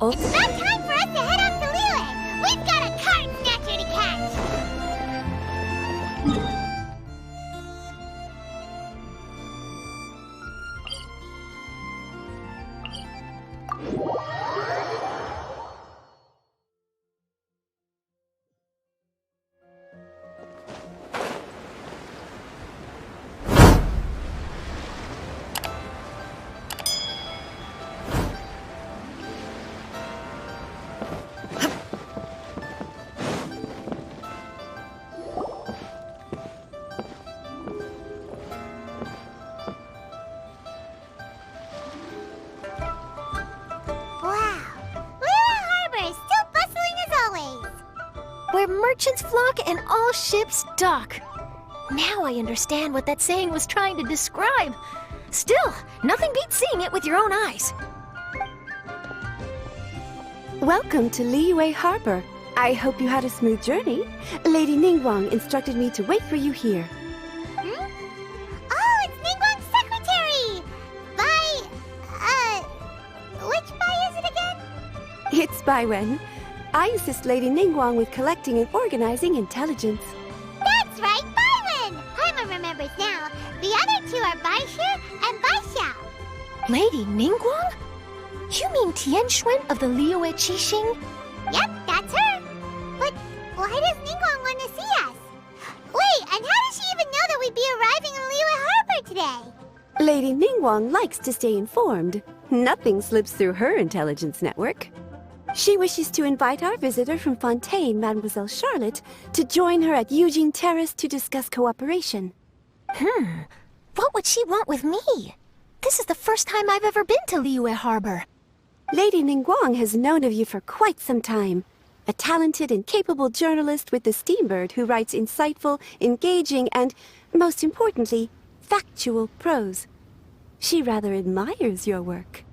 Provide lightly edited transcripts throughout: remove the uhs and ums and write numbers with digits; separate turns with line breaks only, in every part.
Oh.
It's about time for us to head off to Liyue! We've got a card snatcher to catch!
Where merchants flock and all ships dock. Now I understand what that saying was trying to describe. Still, nothing beats seeing it with your own eyes.
Welcome to Liyue Harbor. I hope you had a smooth journey. Lady Ningguang instructed me to wait for you here.
Hmm? Oh, it's Ningguang's secretary! Which Bai is it again?
It's Bai Wen. I assist Lady Ningguang with collecting and organizing intelligence.
That's right, Bai Wen! Paimon remembers now. The other two are Bai Shi and Bai Xiao.
Lady Ningguang? You mean Tian Xuan of the Liyue Qixing?
Yep, that's her. But why does Ningguang want to see us? Wait, and how does she even know that we'd be arriving in Liyue Harbor today?
Lady Ningguang likes to stay informed. Nothing slips through her intelligence network. She wishes to invite our visitor from Fontaine, Mademoiselle Charlotte, to join her at Eugene Terrace to discuss cooperation.
What would she want with me? This is the first time I've ever been to Liyue Harbor.
Lady Ningguang has known of you for quite some time. A talented and capable journalist with the Steambird who writes insightful, engaging, and, most importantly, factual prose. She rather admires your work.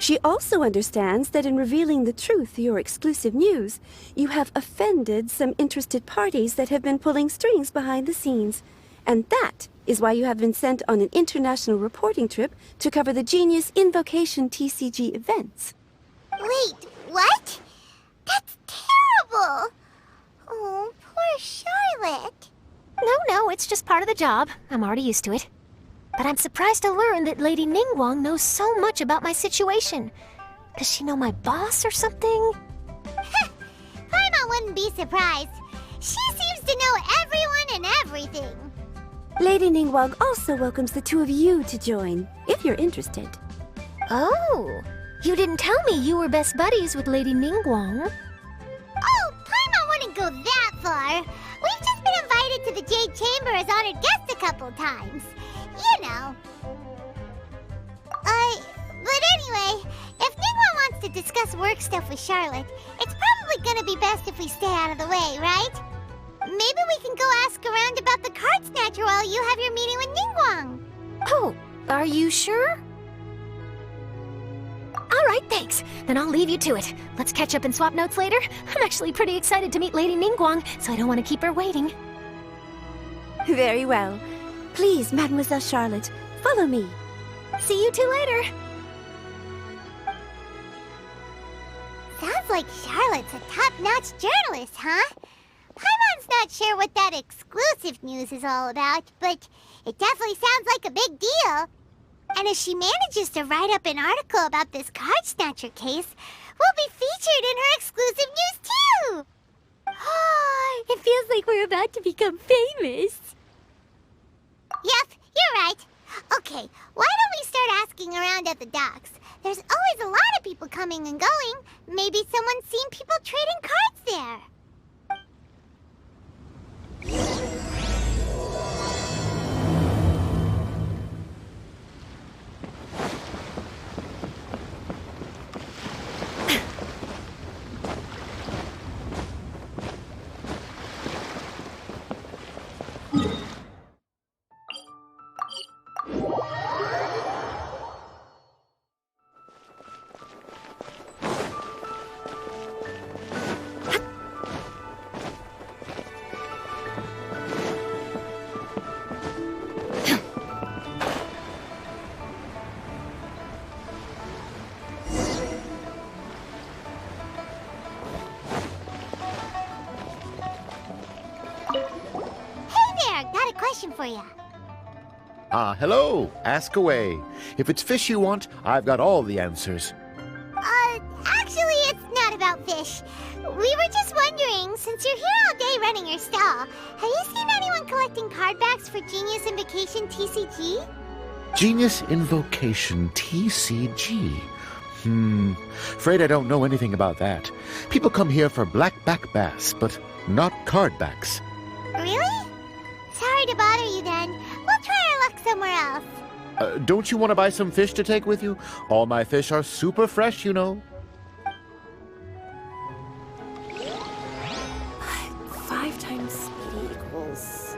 She also understands that in revealing the truth, your exclusive news, you have offended some interested parties that have been pulling strings behind the scenes. And that is why you have been sent on an international reporting trip to cover the Genius Invocation TCG events.
Wait, what? That's terrible! Oh, poor Charlotte.
No, it's just part of the job. I'm already used to it. But I'm surprised to learn that Lady Ningguang knows so much about my situation. Does she know my boss or something?
Paimon wouldn't be surprised. She seems to know everyone and everything.
Lady Ningguang also welcomes the two of you to join, if you're interested.
Oh, you didn't tell me you were best buddies with Lady Ningguang.
Oh, Paimon wouldn't go that far. We've just been invited to the Jade Chamber as honored guests a couple times. You know. But anyway, if Ningguang wants to discuss work stuff with Charlotte, it's probably gonna be best if we stay out of the way, right? Maybe we can go ask around about the card snatcher while you have your meeting with Ningguang.
Oh, are you sure? All right, thanks. Then I'll leave you to it. Let's catch up and swap notes later. I'm actually pretty excited to meet Lady Ningguang, so I don't want to keep her waiting.
Very well. Please, Mademoiselle Charlotte, follow me.
See you two later.
Sounds like Charlotte's a top-notch journalist, huh? Paimon's not sure what that exclusive news is all about, but it definitely sounds like a big deal. And if she manages to write up an article about this card snatcher case, we'll be featured in her exclusive news too!
It feels like we're about to become famous.
Yep, you're right. Okay, why don't we start asking around at the docks? There's always a lot of people coming and going. Maybe someone's seen people trading cards there. question for you.
Hello. Ask away. If it's fish you want, I've got all the answers.
Actually, it's not about fish. We were just wondering, since you're here all day running your stall, have you seen anyone collecting card backs for Genius Invocation TCG?
Genius Invocation TCG. Afraid I don't know anything about that. People come here for blackback bass, but not card backs.
Really? Sorry to bother you then. We'll try our luck somewhere else.
Don't you want to buy some fish to take with you? All my fish are super fresh, you know.
5 times speed equals...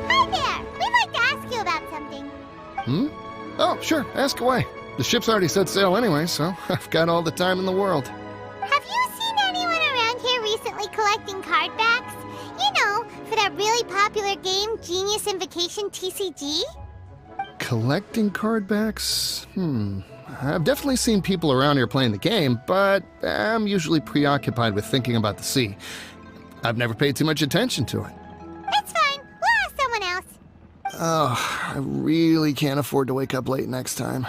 Hi there! We'd like to ask you about something.
Oh, sure, ask away. The ship's already set sail anyway, so I've got all the time in the world.
Have you seen anyone around here recently collecting card backs? You know, for that really popular game, Genius Invocation TCG?
Collecting card backs? I've definitely seen people around here playing the game, but I'm usually preoccupied with thinking about the sea. I've never paid too much attention to it.
It's fine. We'll ask someone else.
Oh, I really can't afford to wake up late next time.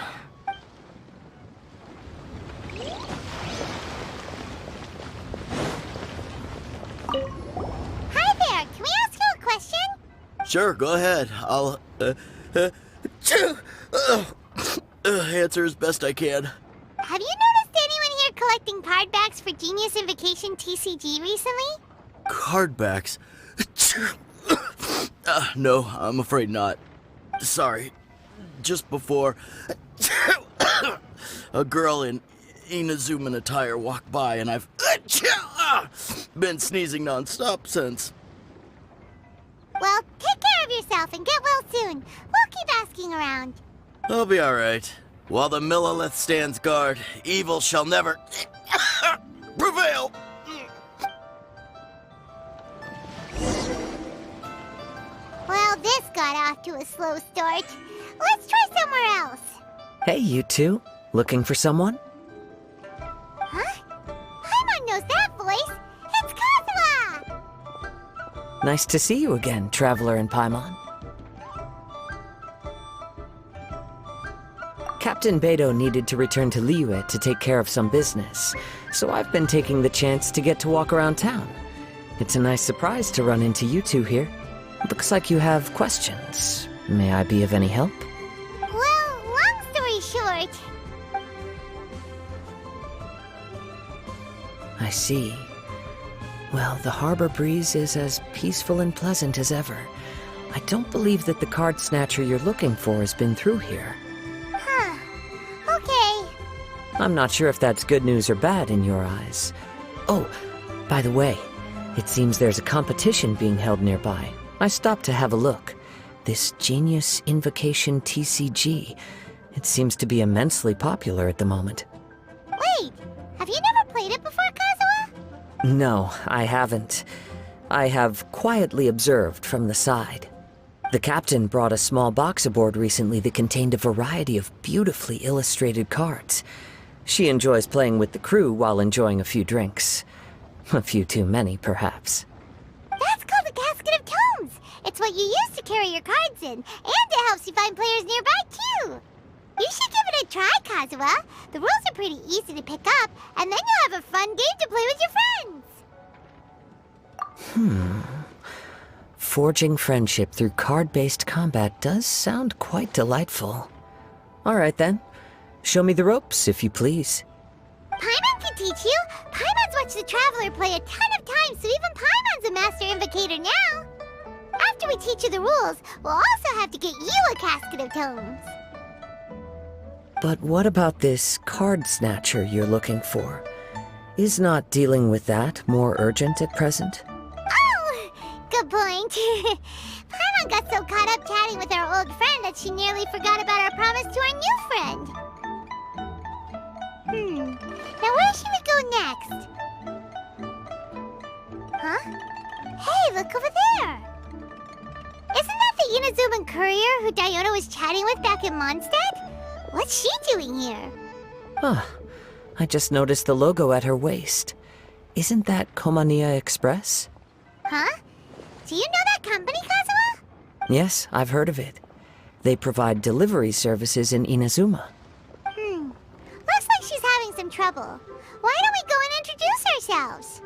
Hi there. Can we ask you a question?
Sure, go ahead. I'll answer as best I can.
Have you noticed anyone here collecting card backs for Genius Invocation TCG recently?
Cardbacks. No, I'm afraid not. Sorry. Just before, a girl in Inazuman attire walked by, and I've been sneezing nonstop since.
Well, take care of yourself and get well soon. We'll keep asking around.
I'll be alright. While the Millilith stands guard, evil shall never prevail.
Well, this got off to a slow start. Let's try somewhere else.
Hey, you two. Looking for someone?
Huh? Paimon knows that voice. It's Kazuha!
Nice to see you again, Traveler and Paimon. Captain Beidou needed to return to Liyue to take care of some business, so I've been taking the chance to get to walk around town. It's a nice surprise to run into you two here. Looks like you have questions. May I be of any help?
Well, long story short,
I see. Well, the harbor breeze is as peaceful and pleasant as ever. I don't believe that the card snatcher you're looking for has been through here.
huh. Okay.
I'm not sure if that's good news or bad in your eyes. Oh, by the way, it seems there's a competition being held nearby. I stopped to have a look. This Genius Invocation TCG. It seems to be immensely popular at the moment.
Wait, have you never played it before, Kazuha?
No, I haven't. I have quietly observed from the side. The captain brought a small box aboard recently that contained a variety of beautifully illustrated cards. She enjoys playing with the crew while enjoying a few drinks. A few too many, perhaps.
That's called the Casket of Tomes. It's what you use to carry your cards in, and it helps you find players nearby, too. You should give it a try, Kazuha. The rules are pretty easy to pick up, and then you'll have a fun game to play with your friends.
Forging friendship through card-based combat does sound quite delightful. All right, then. Show me the ropes, if you please.
Paimon can teach you. Paimon's watched the Traveler play a ton of times, so even Paimon's a master invocator now. After we teach you the rules, we'll also have to get you a Casket of Tomes.
But what about this card snatcher you're looking for? Is not dealing with that more urgent at present?
Oh, good point. Paimon got so caught up chatting with our old friend that she nearly forgot about our promise to our new friend. Now where should we go next? Huh? Hey, look over there! Isn't that the Inazuman courier who Diona was chatting with back in Mondstadt? What's she doing here?
Ah, I just noticed the logo at her waist. Isn't that Komania Express?
Huh? Do you know that company, Kazuha?
Yes, I've heard of it. They provide delivery services in Inazuma.
Looks like she's having some trouble. Why don't we go and introduce ourselves?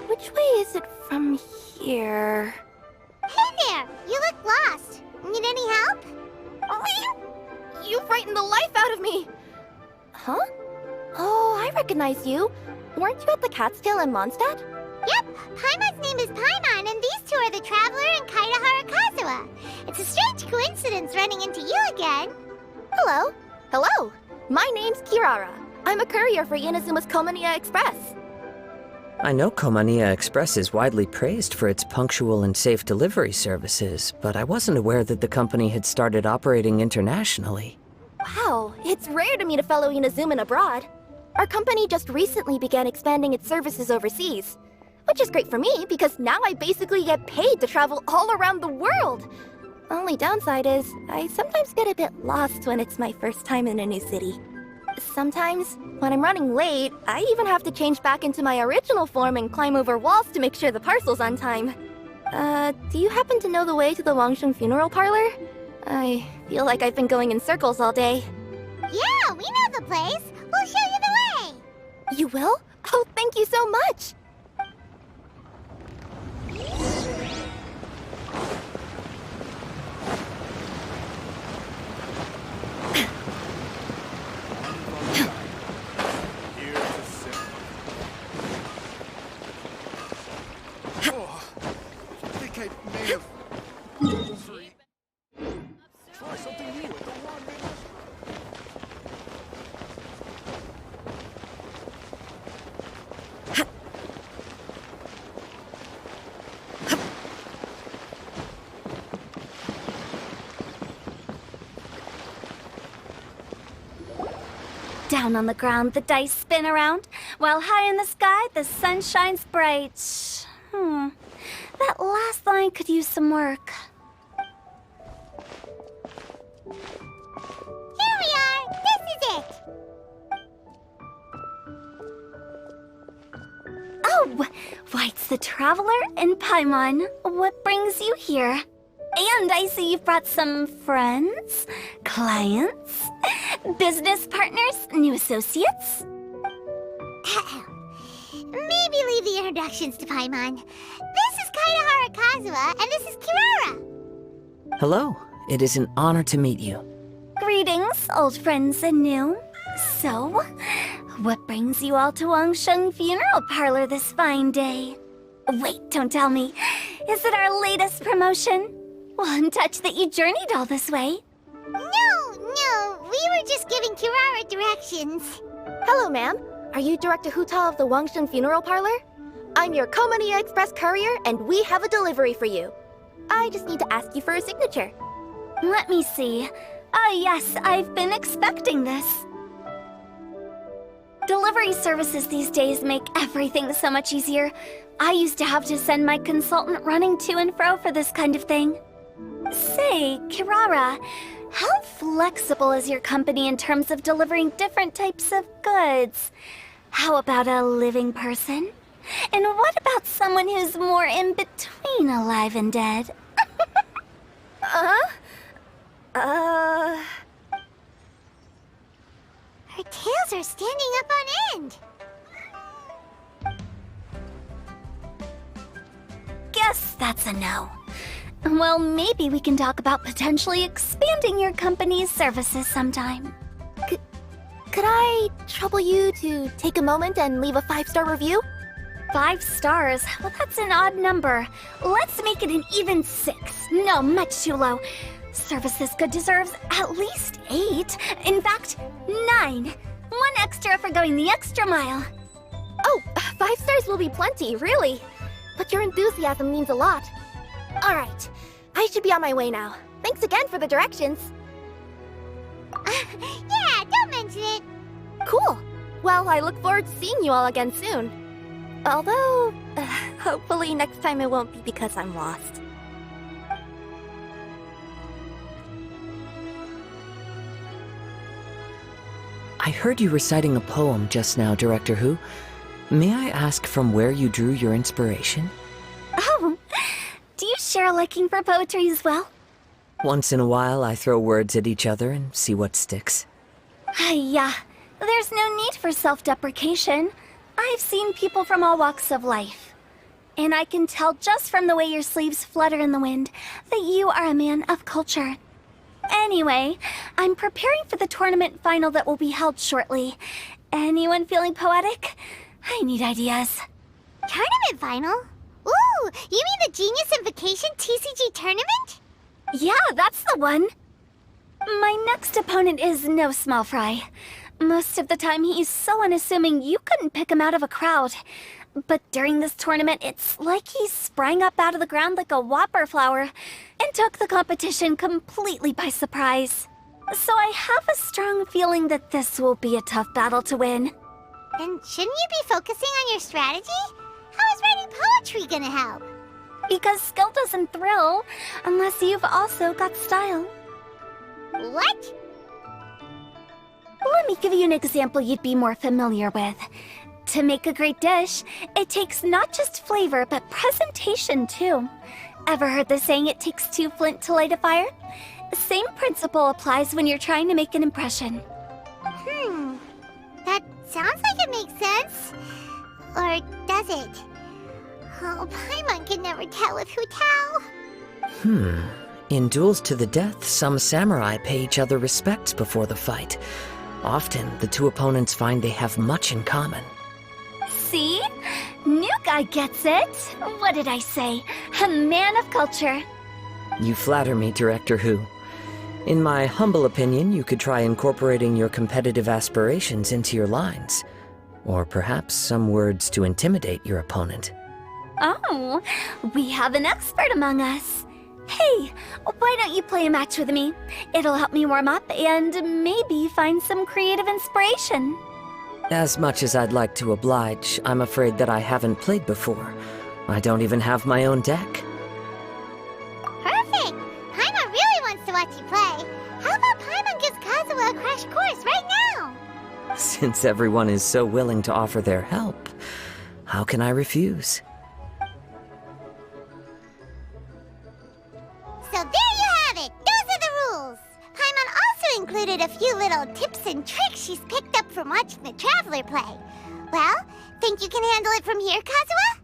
Which way is it from here?
Hey there! You look lost. Need any help?
You frightened the life out of me! Huh? Oh, I recognize you. Weren't you at the Cat's Tail in Mondstadt?
Yep, Paimon's name is Paimon, and these two are the Traveler and Kaitahara Kazuha. It's a strange coincidence running into you again.
Hello. Hello. My name's Kirara. I'm a courier for Inazuma's Komania Express.
I know Komania Express is widely praised for its punctual and safe delivery services, but I wasn't aware that the company had started operating internationally.
Wow, it's rare to meet a fellow Inazuman abroad. Our company just recently began expanding its services overseas. Which is great for me, because now I basically get paid to travel all around the world. Only downside is, I sometimes get a bit lost when it's my first time in a new city. Sometimes, when I'm running late, I even have to change back into my original form and climb over walls to make sure the parcel's on time. Do you happen to know the way to the Wangsheng funeral parlor? I feel like I've been going in circles all day.
Yeah, we know the place. We'll show you the way.
You will? Oh, thank you so much!
Down on the ground, the dice spin around, while high in the sky, the sun shines bright. That last line could use some work.
Here we are. This is it.
Oh, why, it's the Traveler and Paimon. What brings you here? And I see you've brought some friends, clients, business partners, new associates.
Maybe leave the introductions to Paimon. This is Kaitahara Kazuha, and this is Kirara.
Hello, it is an honor to meet you.
Greetings, old friends and new. So, what brings you all to Wangsheng Funeral Parlor this fine day? Wait, don't tell me. Is it our latest promotion? Well, I'm touched that you journeyed all this way.
No, we were just giving Kirara directions.
Hello, ma'am. Are you Director Huta of the Wangsheng Funeral Parlor? I'm your Komania Express courier, and we have a delivery for you. I just need to ask you for a signature.
Let me see. Ah, yes, I've been expecting this. Delivery services these days make everything so much easier. I used to have to send my consultant running to and fro for this kind of thing. Say, Kirara, how flexible is your company in terms of delivering different types of goods? How about a living person? And what about someone who's more in between alive and dead?
Her tails are standing up on end.
Guess that's a no. Well, maybe we can talk about potentially expanding your company's services sometime.
Could I trouble you to take a moment and leave a 5-star review?
5 stars? Well, that's an odd number. Let's make it an even 6. No, much too low. Service this good deserves at least 8. In fact, 9. 1 extra for going the extra mile.
Oh, 5 stars will be plenty, really. But your enthusiasm means a lot. All right, I should be on my way now. Thanks again for the directions.
Yeah, don't mention it.
Cool. Well, I look forward to seeing you all again soon. Although, hopefully next time it won't be because I'm lost.
I heard you reciting a poem just now, Director Who. May I ask from where you drew your inspiration?
Oh, do you share a liking for poetry as well?
Once in a while, I throw words at each other and see what sticks.
Yeah, there's no need for self-deprecation. I've seen people from all walks of life. And I can tell just from the way your sleeves flutter in the wind that you are a man of culture. Anyway, I'm preparing for the tournament final that will be held shortly. Anyone feeling poetic? I need ideas.
Tournament final? Ooh, you mean the Genius Invocation TCG tournament?
Yeah, that's the one. My next opponent is no small fry. Most of the time he's so unassuming you couldn't pick him out of a crowd. But during this tournament, it's like he sprang up out of the ground like a whopper flower and took the competition completely by surprise. So I have a strong feeling that this will be a tough battle to win.
Then shouldn't you be focusing on your strategy? How is writing poetry gonna help?
Because skill doesn't thrill unless you've also got style.
What?
Let me give you an example you'd be more familiar with. To make a great dish, it takes not just flavor, but presentation too. Ever heard the saying, it takes two flint to light a fire? The same principle applies when you're trying to make an impression.
That sounds like it makes sense. Or does it? Oh, Paimon can never tell with Hu Tao.
In duels to the death, some samurai pay each other respects before the fight. Often, the two opponents find they have much in common.
See? New guy gets it. What did I say? A man of culture.
You flatter me, Director Who. In my humble opinion, you could try incorporating your competitive aspirations into your lines. Or perhaps some words to intimidate your opponent.
Oh, we have an expert among us. Hey, why don't you play a match with me? It'll help me warm up and maybe find some creative inspiration.
As much as I'd like to oblige, I'm afraid that I haven't played before. I don't even have my own deck.
Perfect! Paimon really wants to watch you play. How about Paimon gives Kazuha a crash course right now?
Since everyone is so willing to offer their help, how can I refuse?
So there you have it! Those are the rules! Paimon also included a few little tips and tricks she's picked up from watching the Traveler play. Well, think you can handle it from here, Kazuha?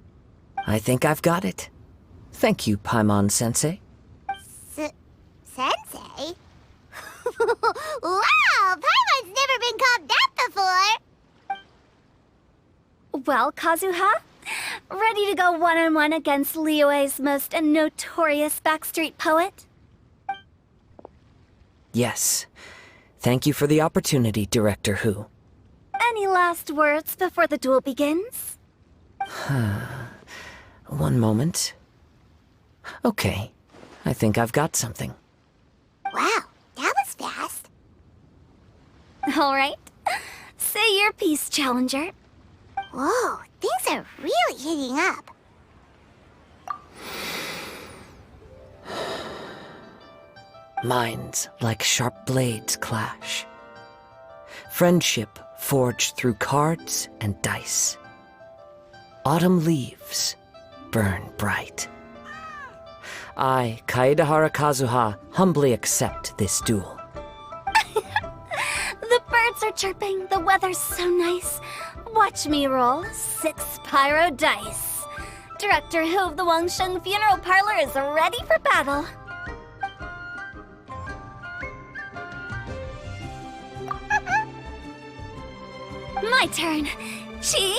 I think I've got it. Thank you, Paimon-sensei.
Sensei? Wow! Paimon's never been called that before!
Well, Kazuha, ready to go one-on-one against Liyue's most notorious backstreet poet?
Yes. Thank you for the opportunity, Director Who.
Any last words before the duel begins?
One moment. Okay. I think I've got something.
Wow, that was fast.
All right. Say your piece, Challenger.
Whoa, things are really heating up.
Minds like sharp blades clash. Friendship forged through cards and dice. Autumn leaves burn bright. I, Kaedahara Kazuha, humbly accept this duel.
The birds are chirping, the weather's so nice. Watch me roll 6 pyro dice. Director Who of the Wangsheng Funeral Parlor is ready for battle. My turn. Chi?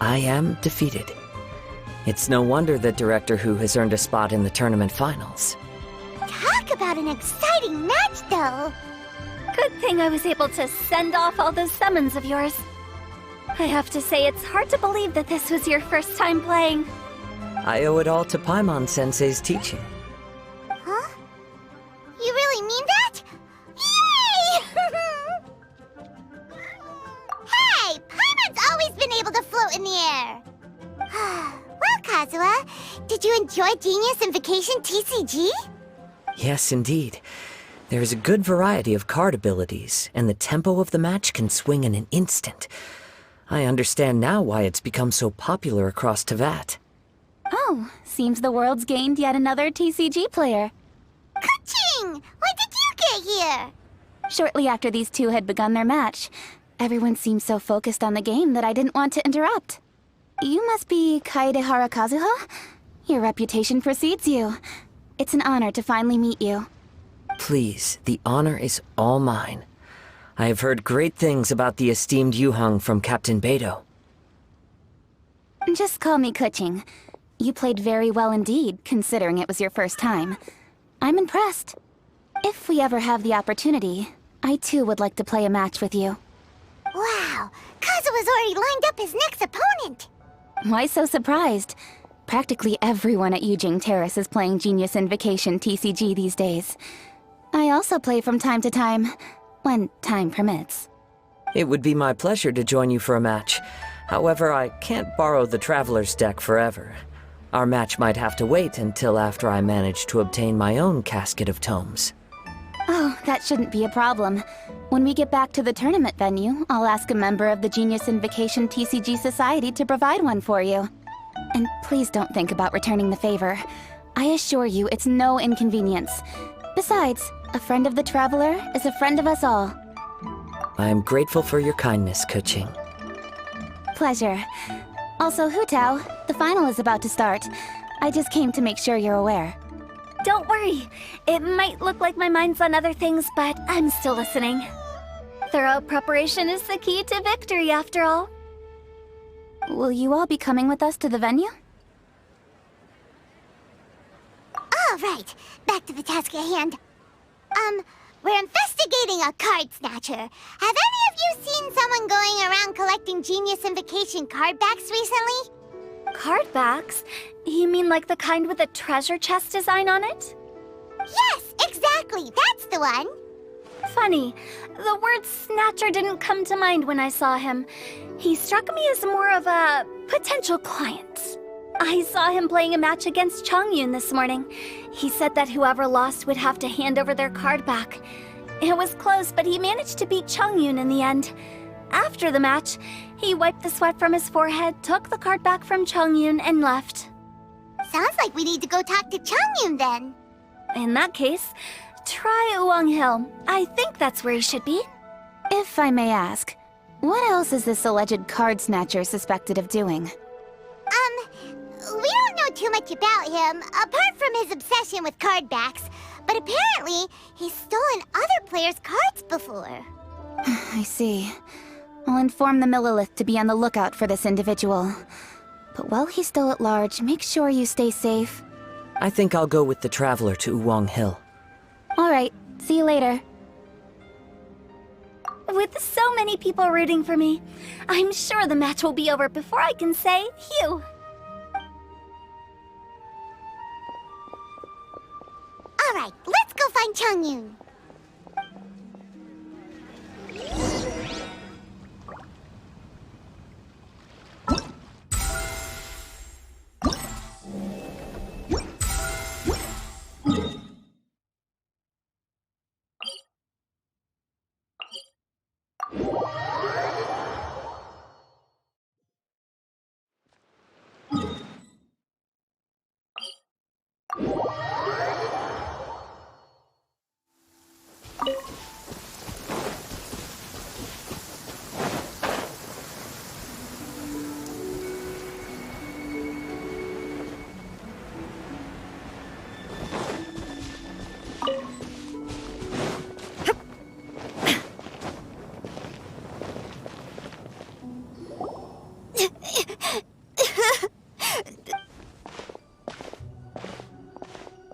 I am defeated. It's no wonder that Director Who has earned a spot in the tournament finals.
Talk about an exciting match, though.
Good thing I was able to send off all those summons of yours. I have to say, it's hard to believe that this was your first time playing.
I owe it all to Paimon-sensei's teaching.
Huh? Kazuha. Did you enjoy Genius Invocation TCG?
Yes, indeed. There is a good variety of card abilities, and the tempo of the match can swing in an instant. I understand now why it's become so popular across Tevat.
Oh, seems the world's gained yet another TCG player.
Ka-ching! When did you get here?
Shortly after these two had begun their match, everyone seemed so focused on the game that I didn't want to interrupt. You must be Kaedehara Kazuha? Your reputation precedes you. It's an honor to finally meet you.
Please, the honor is all mine. I have heard great things about the esteemed Yuhang from Captain Beidou.
Just call me Kuching. You played very well indeed, considering it was your first time. I'm impressed. If we ever have the opportunity, I too would like to play a match with you.
Wow, Kazuha's already lined up his next opponent.
Why so surprised? Practically everyone at Yujing Terrace is playing Genius Invocation TCG these days. I also play from time to time, when time permits.
It would be my pleasure to join you for a match. However, I can't borrow the Traveler's deck forever. Our match might have to wait until after I manage to obtain my own casket of tomes.
Oh, that shouldn't be a problem. When we get back to the tournament venue, I'll ask a member of the Genius Invocation TCG Society to provide one for you. And please don't think about returning the favor. I assure you it's no inconvenience. Besides, a friend of the Traveler is a friend of us all.
I am grateful for your kindness, Kuching.
Pleasure. Also, Hu Tao, the final is about to start. I just came to make sure you're aware. Don't worry. It might look like my mind's on other things, but I'm still listening. Thorough preparation is the key to victory, after all. Will you all be coming with us to the venue?
All right, back to the task at hand. We're investigating a card snatcher. Have any of you seen someone going around collecting Genius Invocation card backs recently?
Card backs? You mean like the kind with a treasure chest design on it?
Yes, exactly, that's the one.
Funny, the word snatcher didn't come to mind when I saw him. He struck me as more of a potential client. I saw him playing a match against Chongyun this morning. He said that whoever lost would have to hand over their card back. It was close, but he managed to beat Chongyun in the end. After the match, he wiped the sweat from his forehead, took the card back from Chongyun, and left.
Sounds like we need to go talk to Chongyun then.
In that case, try Uwang Hill. I think that's where he should be. If I may ask, what else is this alleged card snatcher suspected of doing?
We don't know too much about him, apart from his obsession with card backs. But apparently, he's stolen other players' cards before.
I see. I'll inform the Millilith to be on the lookout for this individual. But while he's still at large, make sure you stay safe.
I think I'll go with the Traveler to Uwang Hill.
Alright, see you later. With so many people rooting for me, I'm sure the match will be over before I can say phew.
All right, let's go find Chongyun.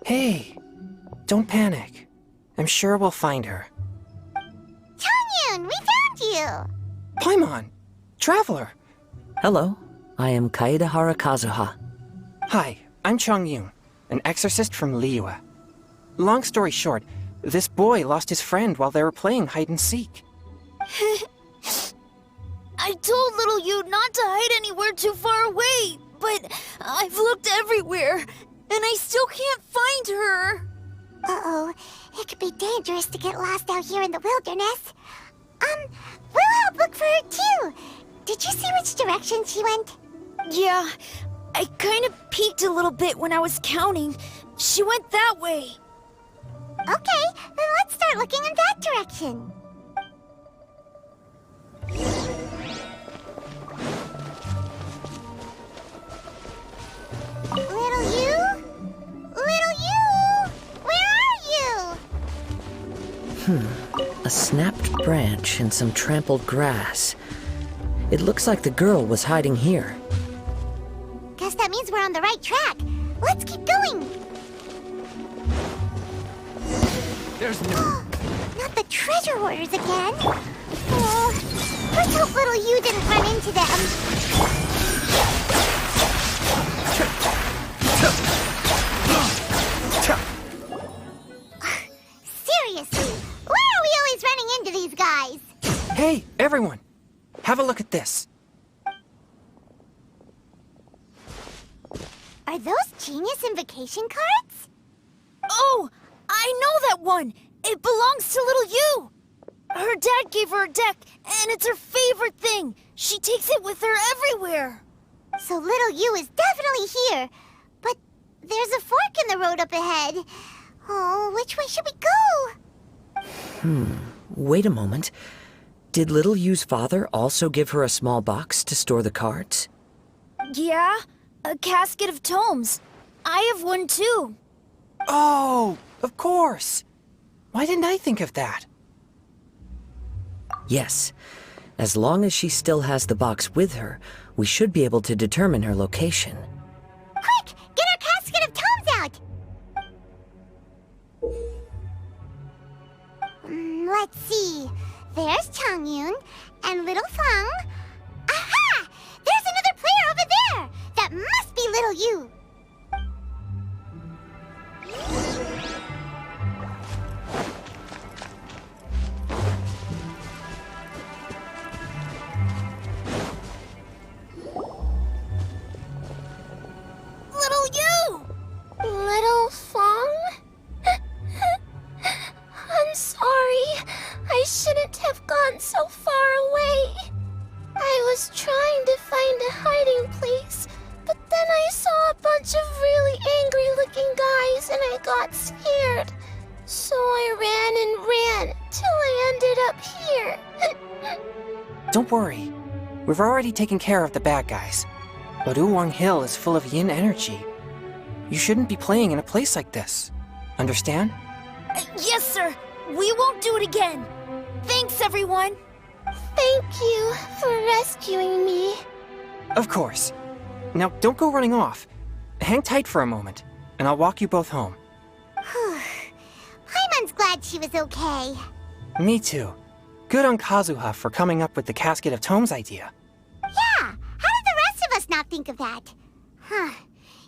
Hey, don't panic. I'm sure we'll find her.
Chongyun, we found you!
Paimon! Traveler!
Hello, I am Kaedehara Kazuha.
Hi, I'm Chongyun, an exorcist from Liyue. Long story short, this boy lost his friend while they were playing hide-and-seek.
I told little you not to hide anywhere too far away, but I've looked everywhere, and I still can't find her.
Uh-oh. It could be dangerous to get lost out here in the wilderness. We'll help look for her too. Did you see which direction she went?
Yeah, I kind of peeked a little bit when I was counting. She went that way.
Okay, then let's start looking in that direction. Little you? Little you? Where are you?
A snapped branch and some trampled grass. It looks like the girl was hiding here.
Guess that means we're on the right track. Let's keep going.
There's no...
Not the treasure hoarders again. Oh, let's hope little you didn't run into them. Seriously, why are we always running into these guys?
Hey, everyone! Have a look at this.
Are those Genius invocation cards?
Oh, I know that one. It belongs to little you. Her dad gave her a deck, and it's her favorite thing. She takes it with her everywhere.
So little you is definitely here. But there's a fork in the road up ahead. Oh, which way should we go?
Wait a moment. Did Little Yu's father also give her a small box to store the cards?
Yeah, a casket of tomes. I have one too.
Oh, of course. Why didn't I think of that?
Yes. As long as she still has the box with her, we should be able to determine her location.
Quick, get our casket of tomes out! Let's see. There's Changyun and little Fang. Aha! There's another player over there! That must be little you!
Little you!
Little Fong? I'm sorry. I shouldn't have gone so far away. I was trying to find a hiding place, but then I saw a bunch of really angry-looking guys and I got scared. So I ran and ran till I ended up here.
Don't worry. We've already taken care of the bad guys. But Uwang Hill is full of yin energy. You shouldn't be playing in a place like this. Understand?
Yes, sir. We won't do it again. Thanks, everyone.
Thank you for rescuing me.
Of course. Now, don't go running off. Hang tight for a moment, and I'll walk you both home.
Paimon's glad she was okay.
Me too. Good on Kazuha for coming up with the Casket of Tomes idea.
Yeah, how did the rest of us not think of that? Huh.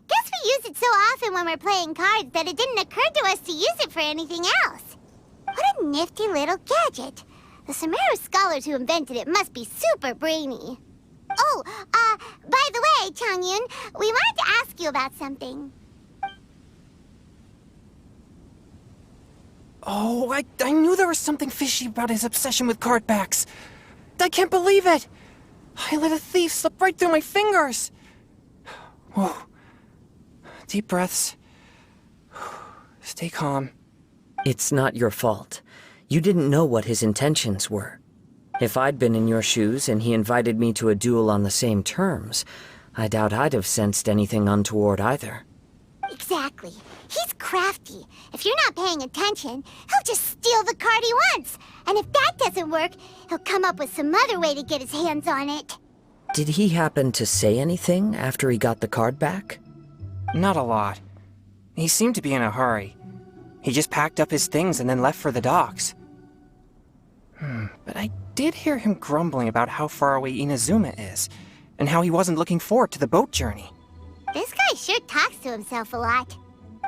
Guess we use it so often when we're playing cards that it didn't occur to us to use it for anything else. What a nifty little gadget. The Sumeru scholars who invented it must be super brainy. Oh, by the way, Changyun, we wanted to ask you about something.
Oh, I knew there was something fishy about his obsession with card backs. I can't believe it! I let a thief slip right through my fingers! Whoa. Deep breaths. Stay calm.
It's not your fault. You didn't know what his intentions were. If I'd been in your shoes and he invited me to a duel on the same terms, I doubt I'd have sensed anything untoward either.
Exactly. He's crafty. If you're not paying attention, he'll just steal the card he wants. And if that doesn't work, he'll come up with some other way to get his hands on it.
Did he happen to say anything after he got the card back?
Not a lot. He seemed to be in a hurry. He just packed up his things and then left for the docks. But I did hear him grumbling about how far away Inazuma is, and how he wasn't looking forward to the boat journey.
This guy sure talks to himself a lot.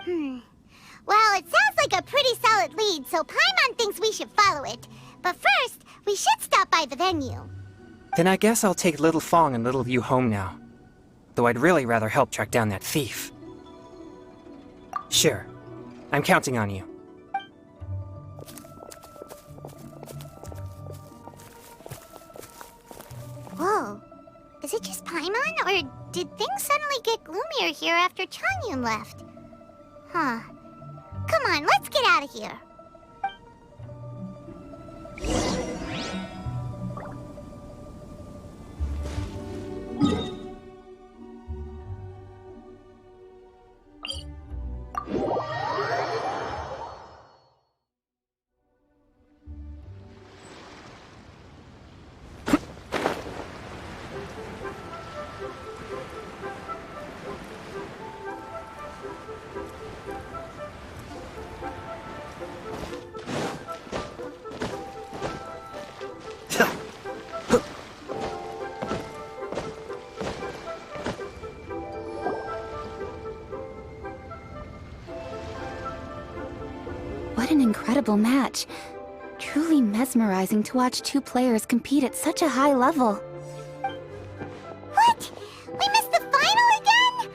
Well, it sounds like a pretty solid lead, so Paimon thinks we should follow it. But first, we should stop by the venue.
Then I guess I'll take Little Fong and Little Yu home now. though I'd really rather help track down that thief. Sure. I'm counting on you.
Whoa. Is it just Paimon, or did things suddenly get gloomier here after Changyun left? Huh. Come on, let's get out of here.
What an incredible match. Truly mesmerizing to watch two players compete at such a high level.
What? We missed the final again?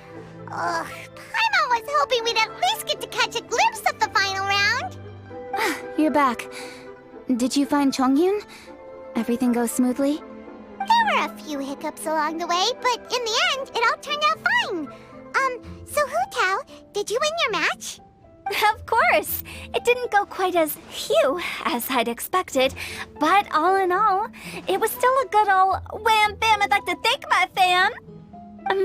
Ugh, Paimon was hoping we'd at least get to catch a glimpse of the final round.
You're back. Did you find Chongyun? Everything go smoothly?
There were a few hiccups along the way, but in the end, it all turned out fine. So Hu Tao, did you win your match?
Of course! It didn't go quite as phew as I'd expected, but all in all, it was still a good ol' wham bam I'd like to thank my fan!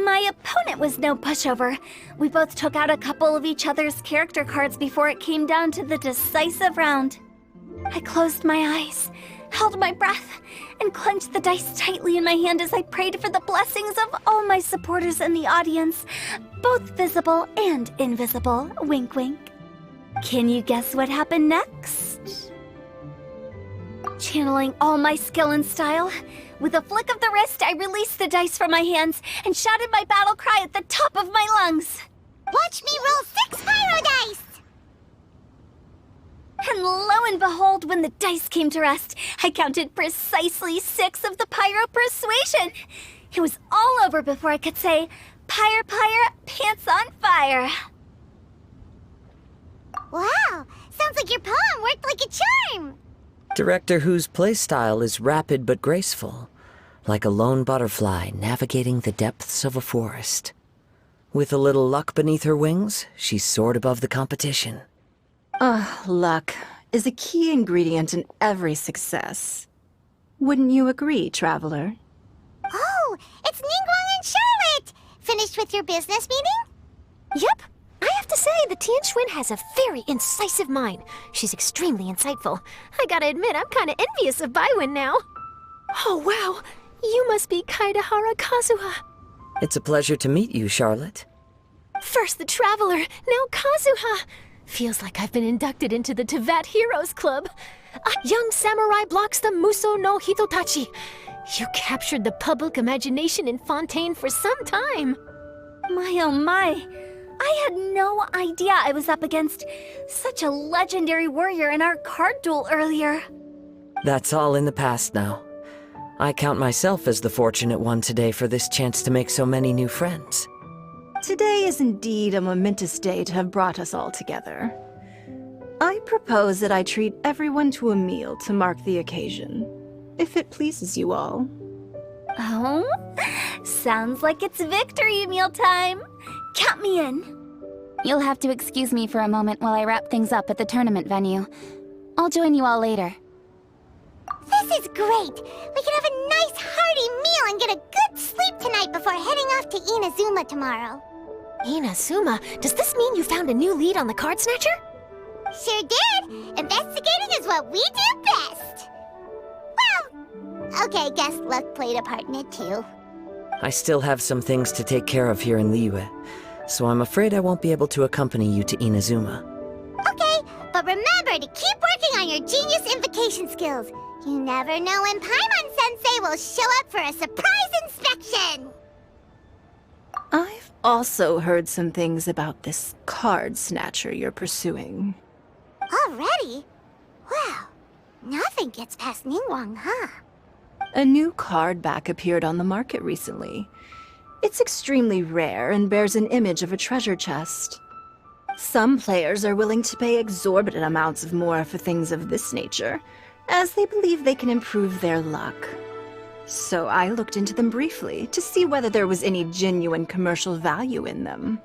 My opponent was no pushover. We both took out a couple of each other's character cards before it came down to the decisive round. I closed my eyes, held my breath, and clenched the dice tightly in my hand as I prayed for the blessings of all my supporters in the audience, both visible and invisible. Wink, wink. Can you guess what happened next? Channeling all my skill and style, with a flick of the wrist, I released the dice from my hands and shouted my battle cry at the top of my lungs.
Watch me roll 6 pyro dice!
And lo and behold, when the dice came to rest, I counted precisely 6 of the pyro persuasion. It was all over before I could say, "Pyre, pyre, pants on fire."
Wow, sounds like your poem worked like a charm.
Director Who's playstyle is rapid but graceful, like a lone butterfly navigating the depths of a forest. With a little luck beneath her wings, she soared above the competition.
Luck is a key ingredient in every success. Wouldn't you agree, Traveler?
Oh, it's Ningguang and Charlotte! Finished with your business meeting?
Yep. I have to say, the Tianxuan has a very incisive mind. She's extremely insightful. I gotta admit, I'm kinda envious of Baiwen now. Oh, wow. You must be Kaidahara Kazuha.
It's a pleasure to meet you, Charlotte.
First the Traveler, now Kazuha. Feels like I've been inducted into the Tevat Heroes Club. A young samurai blocks the Muso no Hitotachi. You captured the public imagination in Fontaine for some time.
My oh my. I had no idea I was up against such a legendary warrior in our card duel earlier.
That's all in the past now. I count myself as the fortunate one today for this chance to make so many new friends.
Today is indeed a momentous day to have brought us all together. I propose that I treat everyone to a meal to mark the occasion, if it pleases you all.
Oh? Sounds like it's victory meal time. Count me in. You'll have to excuse me for a moment while I wrap things up at the tournament venue. I'll join you all later.
This is great! We can have a nice hearty meal and get a good sleep tonight before heading off to Inazuma tomorrow.
Inazuma, does this mean you found a new lead on the Card Snatcher?
Sure did! Investigating is what we do best! Well, okay, guess luck played a part in it too.
I still have some things to take care of here in Liyue, so I'm afraid I won't be able to accompany you to Inazuma.
Okay, but remember to keep working on your genius invocation skills. You never know when Paimon-sensei will show up for a surprise inspection!
I've also heard some things about this card snatcher you're pursuing.
Already? Wow, nothing gets past Ningguang, huh?
A new card back appeared on the market recently. It's extremely rare and bears an image of a treasure chest. Some players are willing to pay exorbitant amounts of more for things of this nature, as they believe they can improve their luck. So I looked into them briefly to see whether there was any genuine commercial value in them.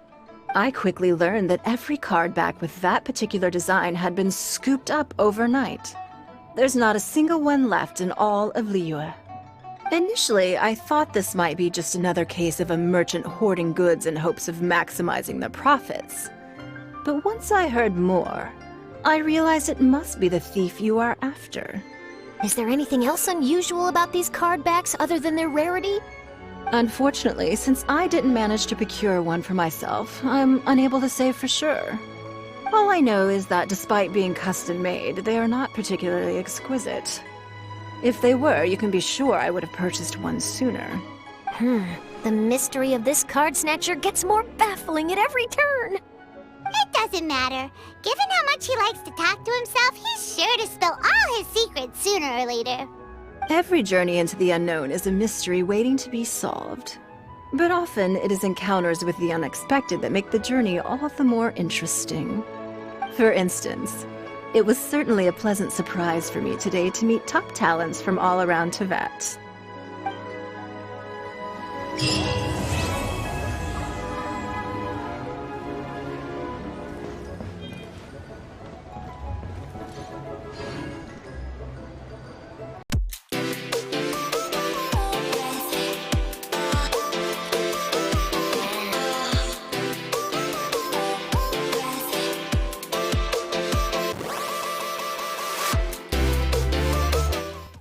I quickly learned that every card back with that particular design had been scooped up overnight. There's not a single one left in all of Liyue. Initially, I thought this might be just another case of a merchant hoarding goods in hopes of maximizing their profits. But once I heard more, I realized it must be the thief you are after.
Is there anything else unusual about these card backs other than their rarity?
Unfortunately, since I didn't manage to procure one for myself, I'm unable to say for sure. All I know is that despite being custom-made, they are not particularly exquisite. If they were, you can be sure I would have purchased one sooner.
The mystery of this card snatcher gets more baffling at every turn.
It doesn't matter. Given how much he likes to talk to himself, he's sure to spill all his secrets sooner or later.
Every journey into the unknown is a mystery waiting to be solved. But often it is encounters with the unexpected that make the journey all the more interesting. For instance, it was certainly a pleasant surprise for me today to meet top talents from all around Teyvat.